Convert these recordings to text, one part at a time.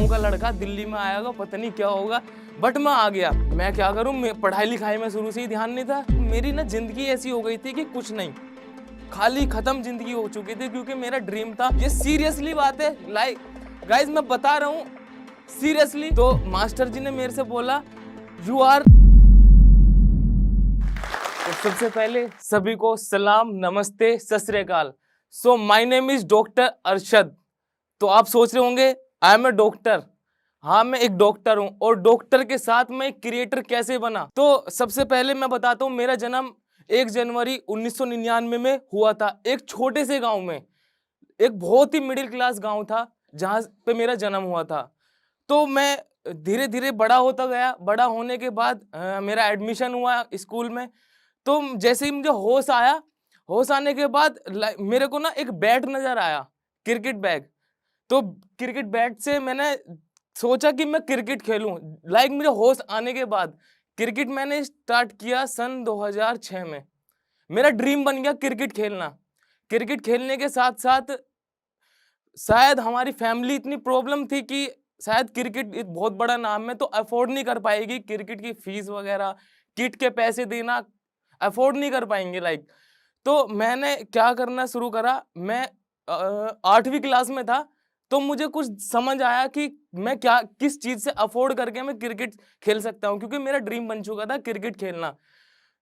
गांव का लड़का दिल्ली में आएगा, पता नहीं क्या होगा, बट मैं आ गया। मैं क्या करूं, पढ़ाई लिखाई में शुरू से ही ध्यान नहीं था। मेरी ना जिंदगी ऐसी हो गई थी कि कुछ नहीं, खाली खत्म जिंदगी हो चुकी थी, क्योंकि मेरा ड्रीम था। ये सीरियसली बात है, लाइक गाइज मैं बता रहा हूँ सीरियसली। तो मास्टर जी ने मेरे से बोला यू आर। तो सबसे पहले सभी को सलाम, नमस्ते, सत श्री अकाल। So my name is doctor Arshad. तो आप सोच रहे होंगे आई एम ए डॉक्टर। हाँ, मैं एक डॉक्टर हूँ, और डॉक्टर के साथ मैं एक क्रिएटर कैसे बना। तो सबसे पहले मैं बताता हूँ, मेरा जन्म 1 जनवरी 1999 में हुआ था, एक छोटे से गांव में। एक बहुत ही मिडिल क्लास गांव था जहाँ पे मेरा जन्म हुआ था। तो मैं धीरे धीरे बड़ा होता गया। बड़ा होने के बाद मेरा एडमिशन हुआ स्कूल में। तो जैसे ही मुझे होश आया, होश आने के बाद मेरे को ना एक बैट नजर आया, क्रिकेट बैग। तो क्रिकेट बैट से मैंने सोचा कि मैं क्रिकेट खेलूं। लाइक मुझे होश आने के बाद क्रिकेट मैंने स्टार्ट किया सन 2006 में। मेरा ड्रीम बन गया क्रिकेट खेलना। क्रिकेट खेलने के साथ साथ शायद हमारी फैमिली इतनी प्रॉब्लम थी कि शायद क्रिकेट एक बहुत बड़ा नाम है तो अफोर्ड नहीं कर पाएगी, क्रिकेट की फीस वगैरह, किट के पैसे देना अफोर्ड नहीं कर पाएंगे लाइक। तो मैंने क्या करना शुरू करा, मैं 8वीं क्लास में था। तो मुझे कुछ समझ आया कि मैं क्या किस चीज से अफोर्ड करके मैं क्रिकेट खेल सकता हूँ, क्योंकि मेरा ड्रीम बन चुका था क्रिकेट खेलना।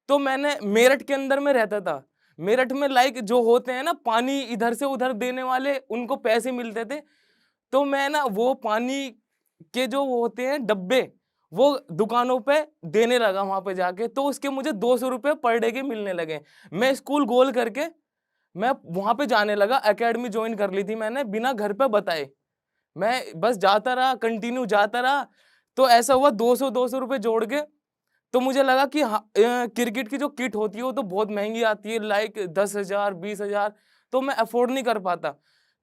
तो मैंने मेरठ के अंदर में रहता था। मेरठ में लाइक जो होते हैं ना पानी इधर से उधर देने वाले, उनको पैसे मिलते थे। तो मैं ना वो पानी के जो वो होते हैं डब्बे, वो दुकानों पे देने लगा वहां पे जाके। तो उसके मुझे 200 रुपये पर डे के मिलने लगे। मैं स्कूल गोल करके मैं वहां पे जाने लगा। एकेडमी ज्वाइन कर ली थी मैंने बिना घर पे बताए। मैं बस जाता रहा, कंटिन्यू जाता रहा। तो ऐसा हुआ 200 रुपये जोड़ के। तो मुझे लगा कि क्रिकेट की जो किट होती है वो तो बहुत महंगी आती है, लाइक 10,000 20,000। तो मैं अफोर्ड नहीं कर पाता।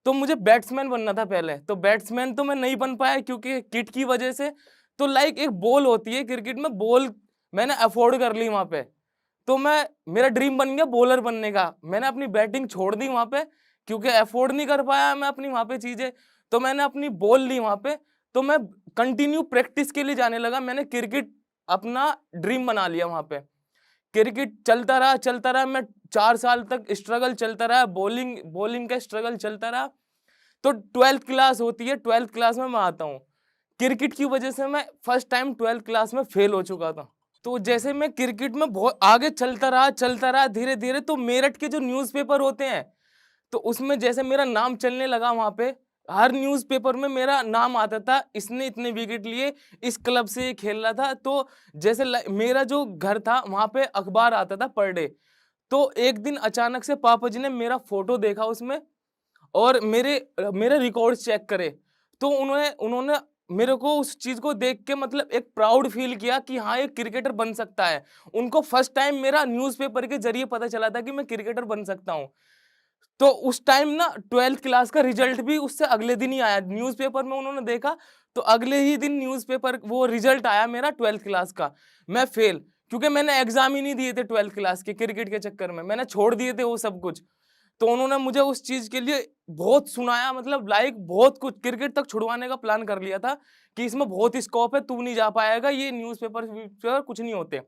तो मुझे बैट्समैन बनना था पहले। तो बैट्समैन तो मैं नहीं बन पाया क्योंकि किट की वजह से। तो लाइक एक बॉल होती है क्रिकेट में, बॉल मैंने अफोर्ड कर ली वहां पे। तो मैं मेरा ड्रीम बन गया बॉलर बनने का। मैंने अपनी बैटिंग छोड़ दी वहां पे, क्योंकि अफोर्ड नहीं कर पाया मैं अपनी वहां पे चीजें। तो मैंने अपनी बॉल ली वहां पे। तो मैं कंटिन्यू प्रैक्टिस के लिए जाने लगा। मैंने क्रिकेट अपना ड्रीम बना लिया वहां पे। क्रिकेट चलता रहा। मैं 4 साल तक स्ट्रगल चलता रहा, बॉलिंग बॉलिंग का स्ट्रगल चलता रहा। तो 12th क्लास होती है, 12th क्लास में मैं आता हूँ। क्रिकेट की वजह से मैं फर्स्ट टाइम 12th क्लास में फेल हो चुका था। तो जैसे मैं क्रिकेट में बहुत आगे चलता रहा धीरे धीरे। तो मेरठ के जो न्यूज़पेपर होते हैं, तो उसमें जैसे मेरा नाम चलने लगा वहां पे। हर न्यूज़पेपर में मेरा नाम आता था, इसने इतने विकेट लिए, इस क्लब से ये खेल रहा था। तो जैसे मेरा जो घर था वहां पे अखबार आता था पर डे। तो एक दिन अचानक से पापा जी ने मेरा फोटो देखा उसमें, और मेरे मेरे रिकॉर्ड्स चेक करे। तो उन्होंने उन्होंने मेरे को उस चीज को देख के मतलब एक प्राउड फील किया कि हाँ एक क्रिकेटर बन सकता है। उनको फर्स्ट टाइम मेरा न्यूज़पेपर के जरिए पता चला था कि मैं क्रिकेटर बन सकता हूँ। तो उस टाइम ना 12th क्लास का रिजल्ट भी उससे अगले दिन ही आया। न्यूज़पेपर में उन्होंने देखा, तो अगले ही दिन न्यूज़पेपर वो रिजल्ट आया मेरा 12th क्लास का। मैं फेल, क्योंकि मैंने एग्जाम ही नहीं दिए थे 12th क्लास के, क्रिकेट के चक्कर में मैंने छोड़ दिए थे वो सब कुछ। तो उन्होंने मुझे उस चीज के लिए बहुत सुनाया, मतलब लाइक बहुत कुछ, क्रिकेट तक छुड़वाने का प्लान कर लिया था कि इसमें बहुत स्कोप है, तू नहीं जा पाएगा, ये न्यूज़पेपर कुछ नहीं होते।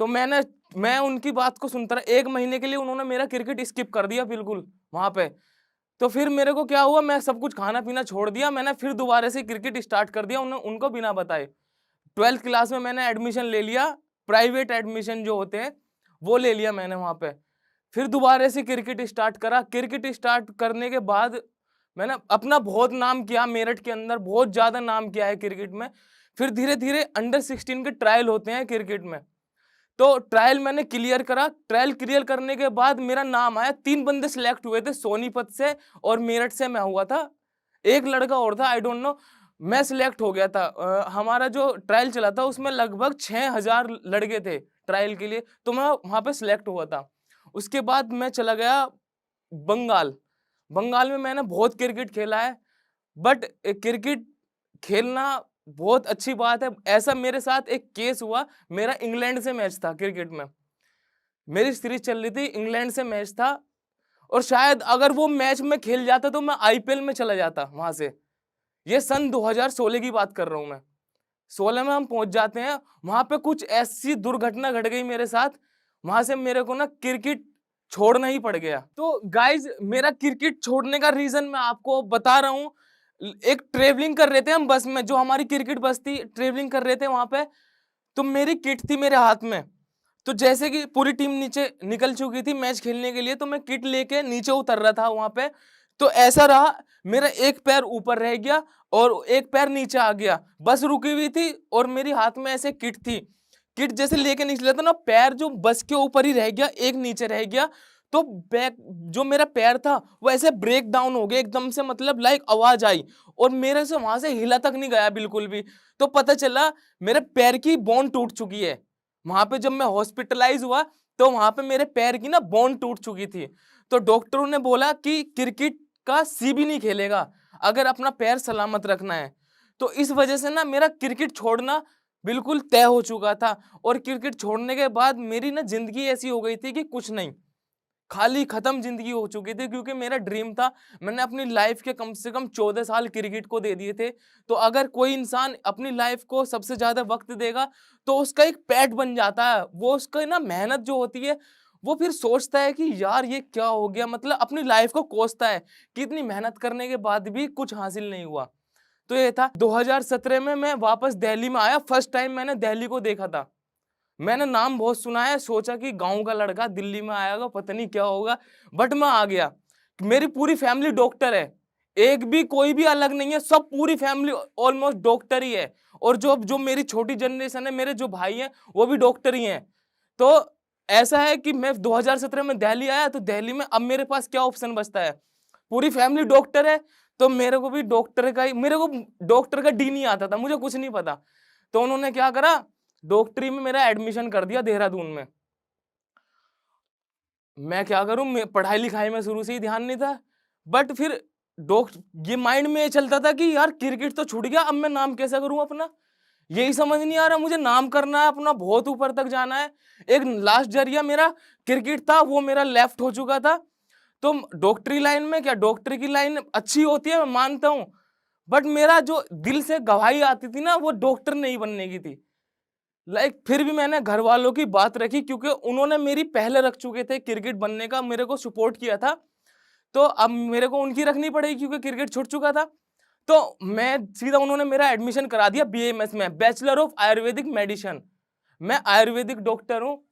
तो मैं उनकी बात को सुनता रहा। 1 महीने के लिए उन्होंने मेरा क्रिकेट स्किप कर दिया बिल्कुल वहां पे। तो फिर मेरे को क्या हुआ, मैं सब कुछ खाना पीना छोड़ दिया। मैंने फिर दोबारा से क्रिकेट स्टार्ट कर दिया उनको बिना बताए। 12th क्लास में मैंने एडमिशन ले लिया, प्राइवेट एडमिशन जो होते हैं वो ले लिया मैंने वहां पे। फिर दोबारा से क्रिकेट स्टार्ट करा। क्रिकेट स्टार्ट करने के बाद मैंने अपना बहुत नाम किया मेरठ के अंदर, बहुत ज्यादा नाम किया है क्रिकेट में। फिर धीरे धीरे अंडर 16 के ट्रायल होते हैं क्रिकेट में। तो ट्रायल मैंने क्लियर करा। ट्रायल क्लियर करने के बाद मेरा नाम आया। 3 बंदे सिलेक्ट हुए थे, सोनीपत से और मेरठ से मैं हुआ था। एक लड़का और था, आई डोंट नो। मैं सिलेक्ट हो गया था। हमारा जो ट्रायल चला था उसमें लगभग 6,000 लड़के थे ट्रायल के लिए। तो मैं वहां पे सिलेक्ट हुआ था। उसके बाद मैं चला गया बंगाल। बंगाल में मैंने बहुत क्रिकेट खेला है। बट क्रिकेट खेलना बहुत अच्छी बात है। ऐसा मेरे साथ एक केस हुआ। मेरा इंग्लैंड से मैच था क्रिकेट में, मेरी सीरीज चल रही थी, इंग्लैंड से मैच था। और शायद अगर वो मैच में खेल जाता तो मैं आईपीएल में चला जाता वहां से। ये सन 2016 की बात कर रहा हूं मैं। 16 में हम पहुंच जाते हैं, वहां पे कुछ ऐसी दुर्घटना घट गई मेरे साथ, वहां से मेरे को ना क्रिकेट छोड़ना ही पड़ गया। तो गाइज मेरा क्रिकेट छोड़ने का रीजन मैं आपको बता रहा हूँ। एक ट्रेवलिंग कर रहे थे हम बस में, जो हमारी क्रिकेट बस थी, ट्रेवलिंग कर रहे थे वहां पे, तो मेरी किट थी मेरे हाथ में। तो जैसे कि पूरी टीम नीचे निकल चुकी थी मैच खेलने के लिए, तो मैं किट लेके नीचे उतर रहा था वहां पे। तो ऐसा रहा, मेरा एक पैर ऊपर रह गया और एक पैर नीचे आ गया। बस रुकी हुई थी और मेरी हाथ में ऐसे किट थी, किट जैसे लेके निकला था ना, पैर जो बस के ऊपर ही रह गया, एक नीचे रह गया। तो बैक जो मेरा पैर था वो ऐसे ब्रेक डाउन हो गया एकदम से, मतलब लाइक आवाज आई और मेरे से वहां से हिला तक नहीं गया बिल्कुल भी। तो पता चला मेरे पैर की बोन टूट चुकी है। वहां पे जब मैं हॉस्पिटलाइज हुआ तो वहां पे मेरे पैर की ना बोन टूट चुकी थी। तो डॉक्टरों ने बोला कि क्रिकेट का सी भी नहीं खेलेगा अगर अपना पैर सलामत रखना है। तो इस वजह से ना मेरा क्रिकेट छोड़ना बिल्कुल तय हो चुका था। और क्रिकेट छोड़ने के बाद मेरी ना जिंदगी ऐसी हो गई थी कि कुछ नहीं, खाली खत्म जिंदगी हो चुकी थी, क्योंकि मेरा ड्रीम था, मैंने अपनी लाइफ के कम से कम 14 साल क्रिकेट को दे दिए थे। तो अगर कोई इंसान अपनी लाइफ को सबसे ज्यादा वक्त देगा तो उसका एक पेट बन जाता है, वो उसका ना मेहनत जो होती है वो फिर सोचता है कि यार ये क्या हो गया, मतलब अपनी लाइफ को कोसता है कि इतनी मेहनत करने के बाद भी कुछ हासिल नहीं हुआ। तो ये था 2017 में मैं वापस दिल्ली में आया, फर्स्ट टाइम मैंने दिल्ली को देखा था। मैंने नाम बहुत सुना है, सोचा कि गांव का लड़का दिल्ली में आएगा पता नहीं क्या होगा, बट मैं आ गया। मेरी पूरी फैमिली डॉक्टर है, एक भी कोई भी अलग नहीं है, सब पूरी फैमिली ऑलमोस्ट डॉक्टर ही है। और जो जो मेरी छोटी जनरेशन है, मेरे जो भाई हैं वो भी डॉक्टर ही हैं। तो ऐसा है कि मैं 2017 में दिल्ली आया, तो दिल्ली में अब मेरे पास क्या ऑप्शन बचता है, पूरी फैमिली डॉक्टर है। तो मेरे को भी डॉक्टर का ही, मेरे को डॉक्टर का डी नहीं आता था, मुझे कुछ नहीं पता। तो उन्होंने क्या करा, डॉक्टरी में मेरा एडमिशन कर दिया देहरादून में। मैं क्या करूं, पढ़ाई लिखाई में शुरू से ही ध्यान नहीं था, बट फिर डॉक्टर ये माइंड में ये चलता था कि यार क्रिकेट तो छूट गया, अब मैं नाम कैसे करूं अपना, यही समझ नहीं आ रहा। मुझे नाम करना है अपना, बहुत ऊपर तक जाना है। एक लास्ट जरिया मेरा क्रिकेट था, वो मेरा लेफ्ट हो चुका था। तो डॉक्टरी लाइन में क्या, डॉक्टरी की लाइन अच्छी होती है मैं मानता हूं, बट मेरा जो दिल से गवाही आती थी ना वो डॉक्टर नहीं बनने की थी। फिर भी मैंने घर वालों की बात रखी, क्योंकि उन्होंने मेरी पहले रख चुके थे क्रिकेट बनने का, मेरे को सपोर्ट किया था। तो अब मेरे को उनकी रखनी पड़ेगी क्योंकि क्रिकेट छूट चुका था। तो मैं सीधा, उन्होंने मेरा एडमिशन करा दिया बीएमएस में, बैचलर ऑफ आयुर्वेदिक मेडिसिन। मैं आयुर्वेदिक डॉक्टर हूँ,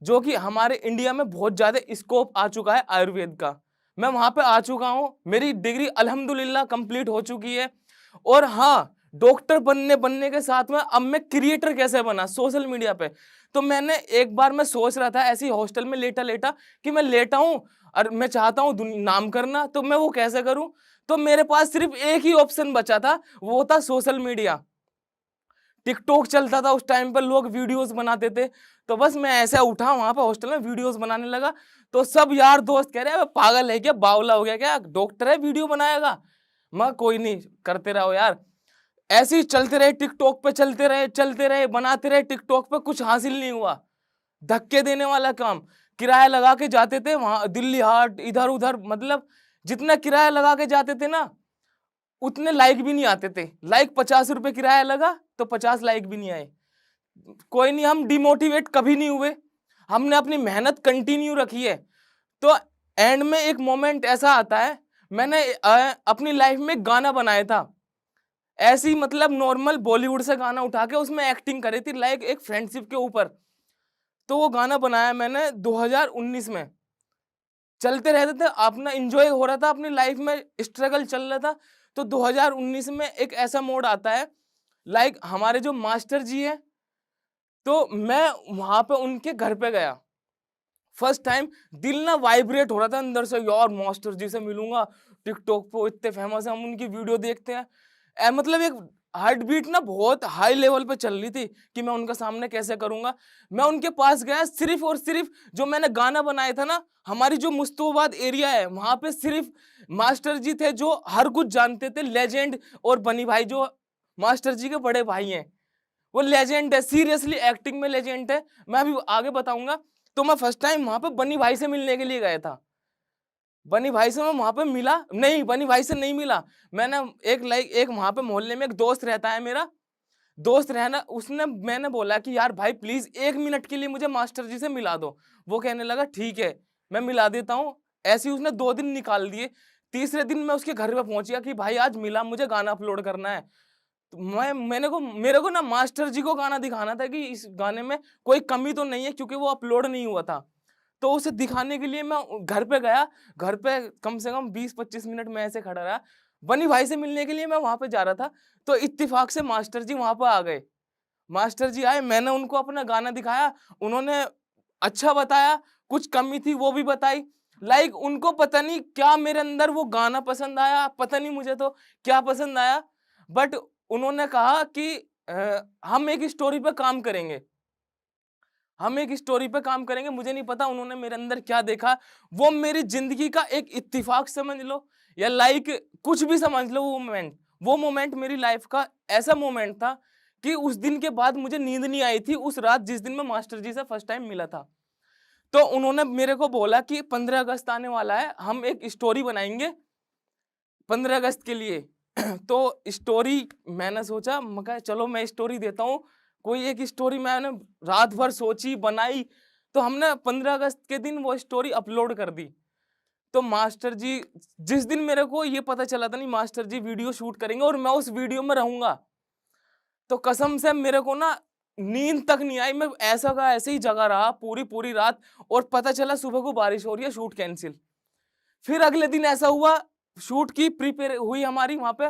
जो कि हमारे इंडिया में बहुत ज्यादा स्कोप आ चुका है आयुर्वेद का। मैं वहां पे आ चुका हूँ, मेरी डिग्री अल्हम्दुलिल्लाह कंप्लीट हो चुकी है। और हाँ, डॉक्टर बनने बनने के साथ में अब मैं क्रिएटर कैसे बना सोशल मीडिया पे। तो मैंने एक बार मैं सोच रहा था ऐसी हॉस्टल में लेटा लेटा कि मैं लेटा हूं और मैं चाहता हूं नाम करना, तो मैं वो कैसे करूं। तो मेरे पास सिर्फ एक ही ऑप्शन बचा था, वो था सोशल मीडिया। टिकटॉक चलता था उस टाइम पर, लोग वीडियोस बनाते थे। तो बस मैं ऐसे उठा वहां पर हॉस्टल में, वीडियोस बनाने लगा। तो सब यार दोस्त कह रहे हैं पागल है क्या, बावला हो गया क्या, डॉक्टर है वीडियो बनाएगा। मैं कोई नहीं, करते रहो यार। ऐसे ही चलते रहे, टिकटॉक पे चलते रहे बनाते रहे, टिकटॉक पे कुछ हासिल नहीं हुआ। धक्के देने वाला काम, किराया लगा के जाते थे वहां दिल्ली हाट इधर उधर, मतलब जितना किराया लगा के जाते थे ना उतने लाइक भी नहीं आते थे। लाइक 50 रुपए किराया लगा तो 50 लाइक भी नहीं आए। कोई नहीं, हम डिमोटिवेट कभी नहीं हुए, हमने अपनी मेहनत कंटिन्यू रखी है। तो एंड में एक मोमेंट ऐसा आता है, मैंने अपनी लाइफ में गाना बनाया था, ऐसी मतलब नॉर्मल बॉलीवुड से गाना उठा के उसमें एक्टिंग करी थी, लाइक एक फ्रेंडशिप के ऊपर। तो वो गाना बनाया मैंने 2019 में। चलते रहते थे, अपना एंजॉय हो रहा था, अपनी लाइफ में स्ट्रगल चल रहा था। तो 2019 में एक ऐसा मोड आता है, लाइक हमारे जो मास्टर जी हैं, तो मैं वहां पे उनके घर पे गया फर्स्ट टाइम। दिल ना वाइब्रेट हो रहा था अंदर से, यार मास्टर जी से मिलूंगा, टिकटॉक पे इतने फेमस है, हम उनकी वीडियो देखते हैं। मतलब एक हार्ट बीट ना बहुत हाई लेवल पे चल रही थी कि मैं उनका सामने कैसे करूंगा। मैं उनके पास गया, सिर्फ और सिर्फ जो मैंने गाना बनाया था ना, हमारी जो मुस्तफाबाद एरिया है वहां पे सिर्फ मास्टर जी थे जो हर कुछ जानते थे, लेजेंड। और बनी भाई जो मास्टर जी के बड़े भाई हैं, वो लेजेंड है, सीरियसली एक्टिंग में लेजेंड है, मैं अभी आगे बताऊंगा। तो मैं फर्स्ट टाइम वहां पे बनी भाई से मिलने के लिए गया था। बनी भाई से मैं वहां पे मिला नहीं, बनी भाई से नहीं मिला। मैंने एक वहां पे मोहल्ले में एक दोस्त रहता है मेरा, दोस्त रहना, उसने मैंने बोला कि यार भाई प्लीज 1 मिनट के लिए मुझे मास्टर जी से मिला दो। वो कहने लगा ठीक है मैं मिला देता हूँ। ऐसे ही उसने 2 दिन निकाल दिए। तीसरे दिन मैं उसके घर पे पहुंच गया कि भाई आज मिला, मुझे गाना अपलोड करना है। तो मेरे को ना मास्टर जी को गाना दिखाना था कि इस गाने में कोई कमी तो नहीं है, क्योंकि वो अपलोड नहीं हुआ था। तो उसे दिखाने के लिए मैं घर पे गया। घर पे कम से कम 20-25 मिनट में ऐसे खड़ा रहा। बनी भाई से मिलने के लिए मैं वहां पे जा रहा था, तो इत्तेफाक से मास्टर जी वहां पर आ गए। मास्टर जी आए, मैंने उनको अपना गाना दिखाया, उन्होंने अच्छा बताया, कुछ कमी थी वो भी बताई। लाइक उनको पता नहीं क्या मेरे अंदर वो गाना पसंद आया, पता नहीं मुझे तो क्या पसंद आया, बट उन्होंने कहा कि हम एक स्टोरी पे काम करेंगे, हम एक स्टोरी पे काम करेंगे। मुझे नहीं पता उन्होंने मेरे अंदर क्या देखा। वो मेरी जिंदगी का एक इत्तिफाक समझ लो, या लाइक कुछ भी समझ लो। वो मोमेंट मेरी लाइफ का ऐसा मोमेंट था कि उस दिन के बाद मुझे नींद नहीं आई थी, उस रात जिस दिन मैं मास्टर जी से फर्स्ट टाइम मिला था। तो उन्होंने मेरे को बोला कि 15 अगस्त आने वाला है, हम एक स्टोरी बनाएंगे 15 अगस्त के लिए। तो स्टोरी मैंने सोचा, मैं कहा चलो मैं स्टोरी देता हूँ। कोई एक स्टोरी मैंने रात भर सोची बनाई, तो हमने 15 अगस्त के दिन वो स्टोरी अपलोड कर दी। तो मास्टर जी, जिस दिन मेरे को ये पता चला था नहीं मास्टर जी वीडियो शूट करेंगे और मैं उस वीडियो में रहूंगा, तो कसम से मेरे को ना नींद तक नहीं आई। मैं ऐसा का ऐसे ही जगा रहा पूरी पूरी रात, और पता चला सुबह को बारिश हो रही है, शूट कैंसिल। फिर अगले दिन ऐसा हुआ, शूट की प्रिपेयर हुई हमारी वहां पे,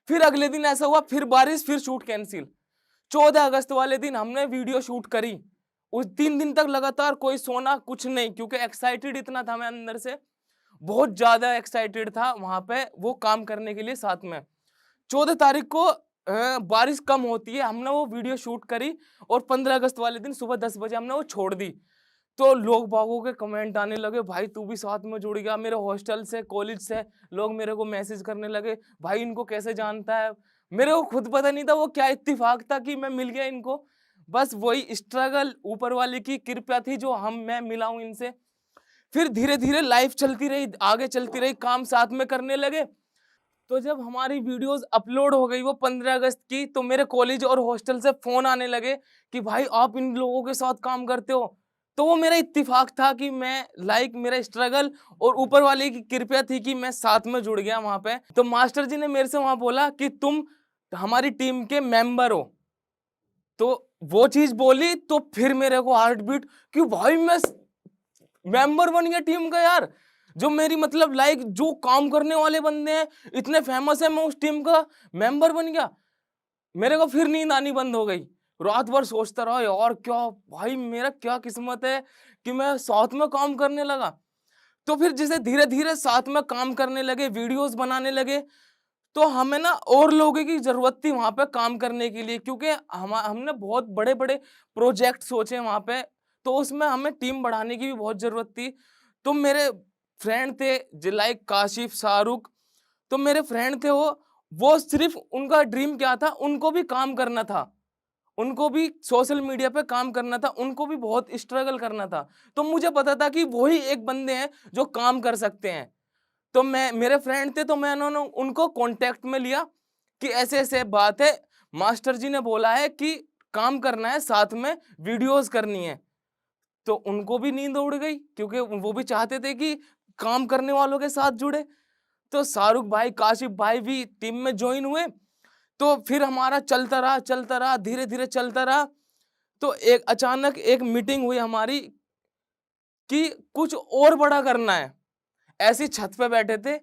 फिर अगले दिन ऐसा हुआ, फिर बारिश, फिर शूट कैंसिल। 14 अगस्त वाले दिन हमने वीडियो शूट करी। उस 3 दिन तक लगातार कोई सोना कुछ नहीं, क्योंकि एक्साइटेड इतना था मैं अंदर से, बहुत ज्यादा एक्साइटेड था वहां पे वो काम करने के लिए साथ में। 14 तारीख को बारिश कम होती है, हमने वो वीडियो शूट करी, और 15 अगस्त वाले दिन सुबह 10 बजे हमने वो छोड़ दी। तो लोग बागों के कमेंट आने लगे, भाई तू भी साथ में जुड़ गया। मेरे हॉस्टल से, कॉलेज से लोग मेरे को मैसेज करने लगे, भाई इनको कैसे जानता है। मेरे को खुद पता नहीं था वो क्या इत्तेफाक था कि मैं मिल गया इनको। बस वही स्ट्रगल, ऊपर वाले की कृपा थी जो मैं मिला हूं इनसे। फिर धीरे धीरे लाइफ चलती रही, आगे चलती रही, काम साथ में करने लगे। तो जब हमारी वीडियोस अपलोड हो गई वो 15 अगस्त की, तो मेरे कॉलेज और हॉस्टल से फोन आने लगे कि भाई आप इन लोगों के साथ काम करते हो। तो वो मेरा इत्तेफाक था कि मैं लाइक मेरा स्ट्रगल और ऊपर वाले की कृपया थी कि मैं साथ में जुड़ गया वहां पे। तो मास्टर जी ने मेरे से वहां बोला कि तुम हमारी टीम के मेंबर हो। तो वो चीज बोली तो फिर मेरे को हार्ट बीट कि भाई मैं मेंबर बन गया टीम का यार। जो मेरी मतलब लाइक जो काम करने वाले बंदे हैं इतने फेमस है, मैं उस टीम का मेंबर बन गया। मेरे को फिर नींद आनी बंद हो गई। रात भर सोचता रहा यार क्या भाई मेरा क्या किस्मत है कि मैं साथ में काम करने लगा। तो फिर जैसे धीरे धीरे साथ में काम करने लगे, वीडियोस बनाने लगे, तो हमें ना और लोगों की जरूरत थी वहां पे काम करने के लिए, क्योंकि हमने बहुत बड़े बड़े प्रोजेक्ट सोचे वहां पे। तो उसमें हमें टीम बढ़ाने की भी बहुत जरूरत थी। तो मेरे फ्रेंड थे लाइक काशिफ, शाहरुख, तो मेरे फ्रेंड थे वो सिर्फ उनका ड्रीम क्या था, उनको भी काम करना था, उनको भी सोशल मीडिया पे काम करना था, उनको भी बहुत स्ट्रगल करना था। तो मुझे पता था कि वही एक बंदे हैं जो काम कर सकते हैं। तो मैं मेरे फ्रेंड थे, तो मैं उन्होंने उनको कांटेक्ट में लिया कि ऐसे ऐसे बात है, मास्टर जी ने बोला है कि काम करना है, साथ में वीडियोस करनी है। तो उनको भी नींद उड़ गई, क्योंकि वो भी चाहते थे कि काम करने वालों के साथ जुड़े। तो शाहरुख भाई, काशिफ भाई भी टीम में ज्वाइन हुए। तो फिर हमारा चलता रहा, धीरे धीरे चलता रहा। तो एक अचानक एक मीटिंग हुई हमारी कि कुछ और बड़ा करना है। ऐसी छत पे बैठे थे,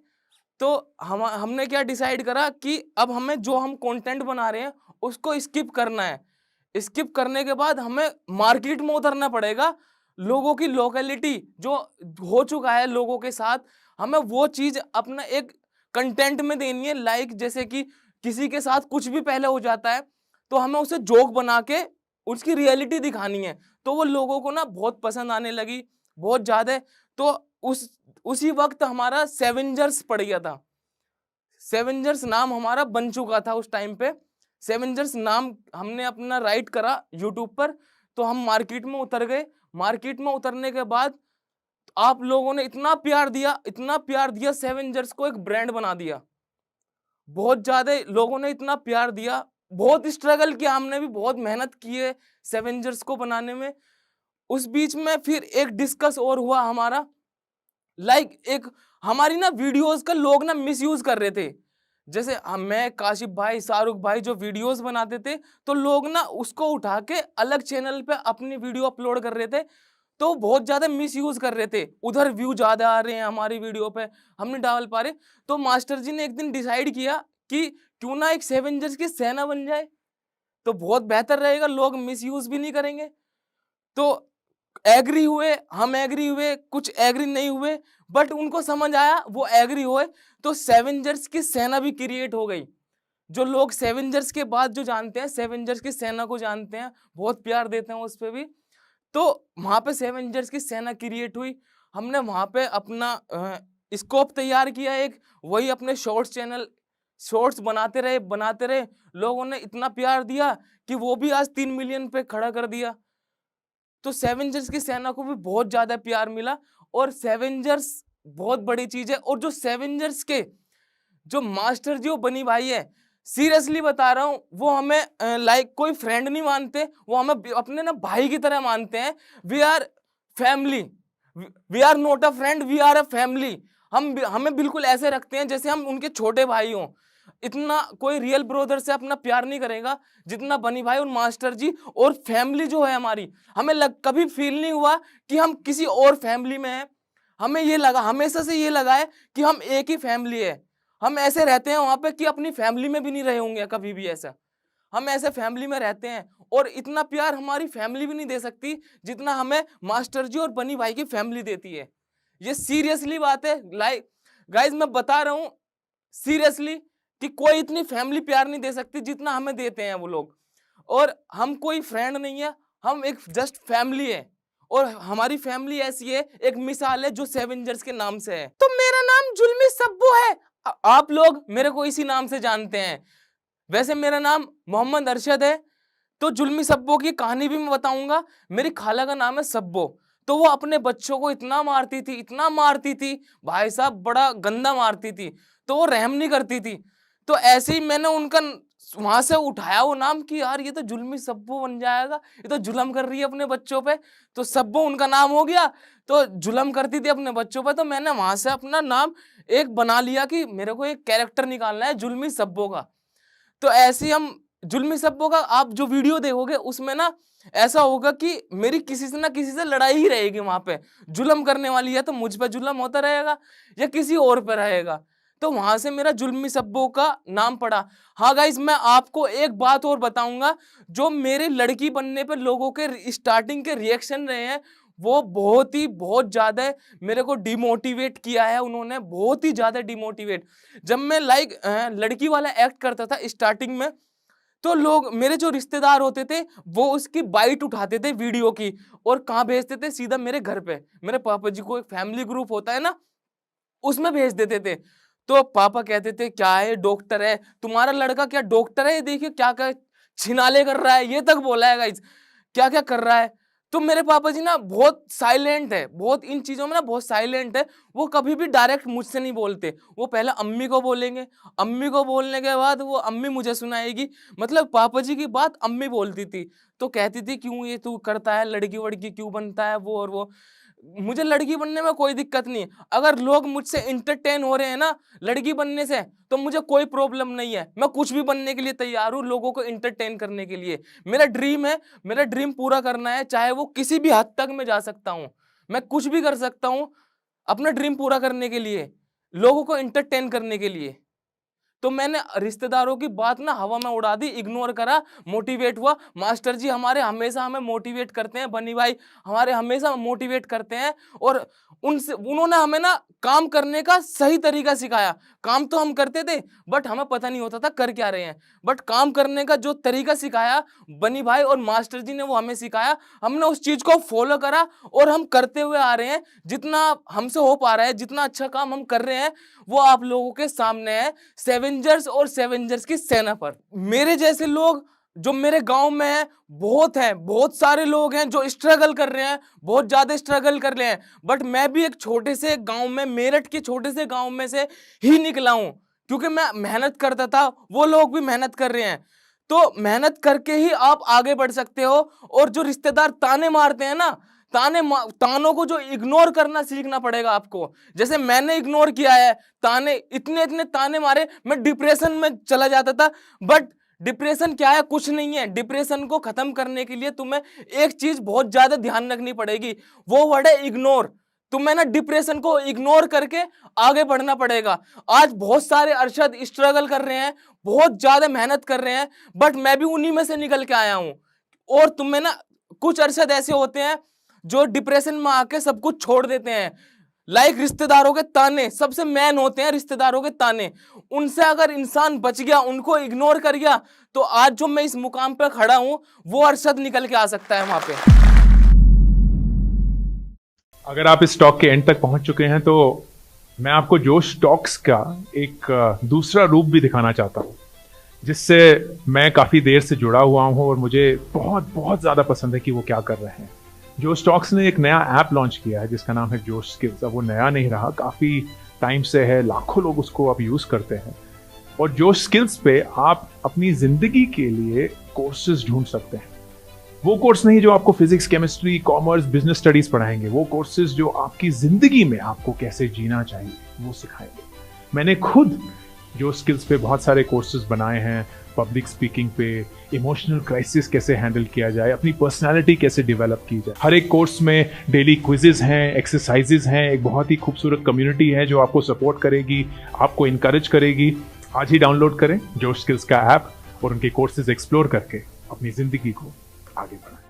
तो हमने क्या डिसाइड करा कि अब हमें जो हम कंटेंट बना रहे हैं उसको स्किप करना है। स्किप करने के बाद हमें मार्केट में उतरना पड़ेगा। लोगों की लोकेलिटी जो हो चुका है लोगों के साथ, हमें वो चीज अपना एक कंटेंट में देनी है। लाइक जैसे कि किसी के साथ कुछ भी पहले हो जाता है, तो हमें उसे जोक बना के उसकी रियलिटी दिखानी है। तो वो लोगों को ना बहुत पसंद आने लगी, बहुत ज्यादा। तो उस उसी वक्त हमारा सेवेंजर्स पड़ गया था। सेवेंजर्स नाम हमारा बन चुका था उस टाइम पे। सेवेंजर्स नाम हमने अपना राइट करा यूट्यूब पर। तो हम मार्केट में उतर गए। मार्केट में उतरने के बाद आप लोगों ने इतना प्यार दिया, इतना प्यार दिया, सेवेंजर्स को एक ब्रांड बना दिया। बहुत ज्यादा लोगों ने इतना प्यार दिया, बहुत स्ट्रगल किया, हमने भी बहुत मेहनत की है सेवेंजर्स को बनाने में। उस बीच में फिर एक डिस्कस और हुआ हमारा, एक हमारी ना वीडियोस का लोग ना मिसयूज कर रहे थे। जैसे मैं, काशिफ भाई, शाहरुख भाई जो वीडियोस बनाते थे, तो लोग ना उसको उठा के अलग चैनल पे अपनी वीडियो अपलोड कर रहे थे, तो बहुत ज्यादा मिस यूज कर रहे थे। उधर व्यू ज्यादा आ रहे हैं हमारी वीडियो पे, हम नहीं डाल पा रहे। तो मास्टर जी ने एक दिन डिसाइड किया कि क्यों ना एक सेवेंजर्स की सेना बन जाए, तो बहुत बेहतर रहेगा, लोग मिस यूज भी नहीं करेंगे। तो एग्री हुए, हम एग्री हुए, कुछ एग्री नहीं हुए, बट उनको समझ आया, वो एग्री हुए, तो सेवेंजर्स की सेना भी क्रिएट हो गई। जो लोग सेवेंजर्स के बाद जो जानते हैं, सेवेंजर्स की सेना को जानते हैं, बहुत प्यार देते हैं उस पे भी। तो वहां पे सेवेंजर्स की सेना क्रिएट हुई। हमने वहां पे अपना स्कोप तैयार किया एक, वही अपने शॉर्ट्स चैनल, शॉर्ट्स बनाते रहे। लोगों ने इतना प्यार दिया कि वो भी आज 3 मिलियन पे खड़ा कर दिया। तो सेवेंजर्स की सेना को भी बहुत ज्यादा प्यार मिला, और सेवेंजर्स बहुत बड़ी चीज है। और जो सेवेंजर्स के जो मास्टर जी, वो बनी भाई है, सीरियसली बता रहा हूं, वो हमें कोई फ्रेंड नहीं मानते, वो हमें अपने ना भाई की तरह मानते हैं। We are family, we are not a friend, we are a family. हमें बिल्कुल ऐसे रखते हैं जैसे हम उनके छोटे भाई हों। इतना कोई रियल ब्रदर से अपना प्यार नहीं करेगा जितना बनी भाई और मास्टर जी और फैमिली जो है हमारी। कभी फील नहीं हुआ कि हम किसी और फैमिली में हैं। हमें ये लगा, हमेशा से ये लगा है कि हम एक ही फैमिली है। हम ऐसे रहते हैं वहां पे कि अपनी फैमिली में भी नहीं रहे होंगे कभी भी ऐसा। हम ऐसे फैमिली में रहते हैं, और इतना प्यार हमारी फैमिली भी नहीं दे सकती जितना हमें मास्टर जी और बनी भाई की फैमिली देती है। ये सीरियसली बात है, गाइस मैं बता रहा हूं सीरियसली, कि कोई इतनी फैमिली प्यार नहीं दे सकती जितना हमें देते हैं वो लोग। और हम कोई फ्रेंड नहीं है, हम एक जस्ट फैमिली है। और हमारी फैमिली ऐसी है, एक मिसाल है जो सेवेंजर्स के नाम से है। तो मेरा नाम जुल्मी सब्बू है, आप लोग मेरे को इसी नाम से जानते हैं। वैसे मेरा नाम मोहम्मद अरशद है। तो जुल्मी सब्बो की कहानी भी मैं बताऊंगा। मेरी खाला का नाम है सब्बो। तो वो अपने बच्चों को इतना मारती थी, इतना मारती थी भाई साहब, बड़ा गंदा मारती थी। तो वो रहम नहीं करती थी। तो ऐसे ही मैंने उनका वहां से उठाया वो नाम कि यार ये तो जुल्मी सब्बो बन जाएगा, ये तो जुल्म कर रही है अपने बच्चों पे। तो सब्बो उनका नाम हो गया। तो जुल्म करती थी अपने बच्चों पे, तो मैंने वहां से अपना नाम एक बना लिया कि मेरे को एक कैरेक्टर निकालना है जुल्मी सब्बो का। तो ऐसे ही हम जुल्मी सब्बो का आप जो वीडियो देखोगे उसमें ना ऐसा होगा कि मेरी किसी से ना किसी से लड़ाई ही रहेगी। वहां पे जुल्म करने वाली है तो मुझ पे जुल्म होता रहेगा, या किसी और पे रहेगा। तो वहां से मेरा जुल्मी सब्बो का नाम पड़ा। हाँ गाइस, मैं आपको एक बात और बताऊंगा, जो मेरे लड़की बनने पे लोगों के स्टार्टिंग के रिएक्शन रहे हैं, वो बहुत ज्यादा मेरे को डिमोटिवेट किया है उन्होंने, बहुत ही ज्यादा डिमोटिवेट। जब मैं लड़की वाला एक्ट करता था स्टार्टिंग में, तो लोग, मेरे जो रिश्तेदार होते थे, वो उसकी बाइट उठाते थे वीडियो की, और कहाँ भेजते थे, सीधा मेरे घर पे। मेरे पापा जी को एक फैमिली ग्रुप होता है ना, उसमें भेज देते थे। तो पापा कहते थे क्या है, डॉक्टर है तुम्हारा लड़का, क्या डॉक्टर है, ये देखिए क्या क्या छिनाले कर रहा है, ये तक बोला है गाइस, क्या क्या कर रहा है। तो मेरे पापा जी ना बहुत साइलेंट है, बहुत इन चीजों में ना बहुत साइलेंट है। वो कभी भी डायरेक्ट मुझसे नहीं बोलते, वो पहले अम्मी को बोलेंगे, अम्मी को बोलने के बाद वो अम्मी मुझे सुनाएगी। मतलब पापा जी की बात अम्मी बोलती थी। तो कहती थी क्यों ये तू करता है, लड़की वड़की क्यों बनता है, वो और वो। मुझे लड़की बनने में कोई दिक्कत नहीं। अगर लोग मुझसे इंटरटेन हो रहे हैं ना लड़की बनने से, तो मुझे कोई प्रॉब्लम नहीं है। मैं कुछ भी बनने के लिए तैयार हूँ लोगों को इंटरटेन करने के लिए। मेरा ड्रीम है, मेरा ड्रीम पूरा करना है, चाहे वो किसी भी हद तक मैं जा सकता हूँ। मैं कुछ भी कर सकता हूँ अपना ड्रीम पूरा करने के लिए, लोगों को इंटरटेन करने के लिए। तो मैंने रिश्तेदारों की बात ना हवा में उड़ा दी, इग्नोर करा, मोटिवेट हुआ। मास्टर जी हमारे हमेशा हमें मोटिवेट करते हैं, बनी भाई हमारे हमेशा मोटिवेट करते हैं। और उन्होंने हमें ना काम करने का सही तरीका सिखाया। काम तो हम करते थे, बट हमें पता नहीं होता था कर क्या रहे हैं। बट काम करने का जो तरीका सिखाया बनी भाई और मास्टर जी ने, वो हमें सिखाया। हमने उस चीज को फॉलो करा और हम करते हुए आ रहे हैं। जितना हमसे हो पा रहा है, जितना अच्छा काम हम कर रहे हैं, वो आप लोगों के सामने है, सेवेंजर्स और सेवेंजर्स की सेना पर। मेरे जैसे लोग जो मेरे गांव में है बहुत है, बहुत सारे लोग हैं जो स्ट्रगल कर रहे हैं, बहुत ज्यादा स्ट्रगल कर रहे हैं। बट मैं भी एक छोटे से गांव में, मेरठ के छोटे से गांव में से ही निकला हूं, क्योंकि मैं मेहनत करता था, वो लोग भी मेहनत कर रहे हैं। तो मेहनत करके ही आप आगे बढ़ सकते हो। और जो रिश्तेदार ताने मारते हैं ना, तानों को जो इग्नोर करना सीखना पड़ेगा आपको। जैसे मैंने इग्नोर किया है, ताने इतने इतने ताने मारे, मैं डिप्रेशन में चला जाता था। बट डिप्रेशन क्या है? कुछ नहीं है। डिप्रेशन को खत्म करने के लिए तुम्हें एक चीज बहुत ज्यादा ध्यान रखनी पड़ेगी, वो वर्ड है इग्नोर। तुम्हें ना डिप्रेशन को इग्नोर करके आगे बढ़ना पड़ेगा। आज बहुत सारे अरशद स्ट्रगल कर रहे हैं, बहुत ज्यादा मेहनत कर रहे हैं, बट मैं भी उन्हीं में से निकल के आया हूं। और तुम्हें ना कुछ अरशद ऐसे होते हैं जो डिप्रेशन में आके सब कुछ छोड़ देते हैं। लाइक रिश्तेदारों के ताने सबसे मेन होते हैं, रिश्तेदारों के ताने। उनसे अगर इंसान बच गया, उनको इग्नोर कर गया, तो आज जो मैं इस मुकाम पे खड़ा हूं वो अरशद निकल के आ सकता है वहां पे। अगर आप इस टॉक के एंड तक पहुंच चुके हैं तो मैं आपको जोश टॉक्स का एक दूसरा रूप भी दिखाना चाहता हूं, जिससे मैं काफ़ी देर से जुड़ा हुआ हूं और मुझे बहुत बहुत ज़्यादा पसंद है कि वो क्या कर रहे हैं। जोश टॉक्स ने एक नया ऐप लॉन्च किया है जिसका नाम है जोश स्किल्स। अब वो नया नहीं रहा, काफ़ी टाइम से है, लाखों लोग उसको अब यूज़ करते हैं। और जोश स्किल्स पे आप अपनी ज़िंदगी के लिए कोर्सेज ढूंढ सकते हैं। वो कोर्स नहीं जो आपको physics, chemistry, commerce, business studies पढ़ाएंगे, वो कोर्सेज जो आपकी जिंदगी में आपको कैसे जीना चाहिए वो सिखाएंगे। मैंने खुद जो स्किल्स पे बहुत सारे कोर्सेज बनाए हैं, पब्लिक स्पीकिंग पे, इमोशनल क्राइसिस कैसे हैंडल किया जाए, अपनी पर्सनालिटी कैसे डेवलप की जाए। हर एक कोर्स में डेली क्विजेज हैं, एक्सरसाइजेज हैं, एक बहुत ही खूबसूरत कम्युनिटी है जो आपको सपोर्ट करेगी, आपको इनकरेज करेगी। आज ही डाउनलोड करें जोश स्किल्स का ऐप और उनके कोर्सेज एक्सप्लोर करके अपनी जिंदगी को आगे बढ़ाएं।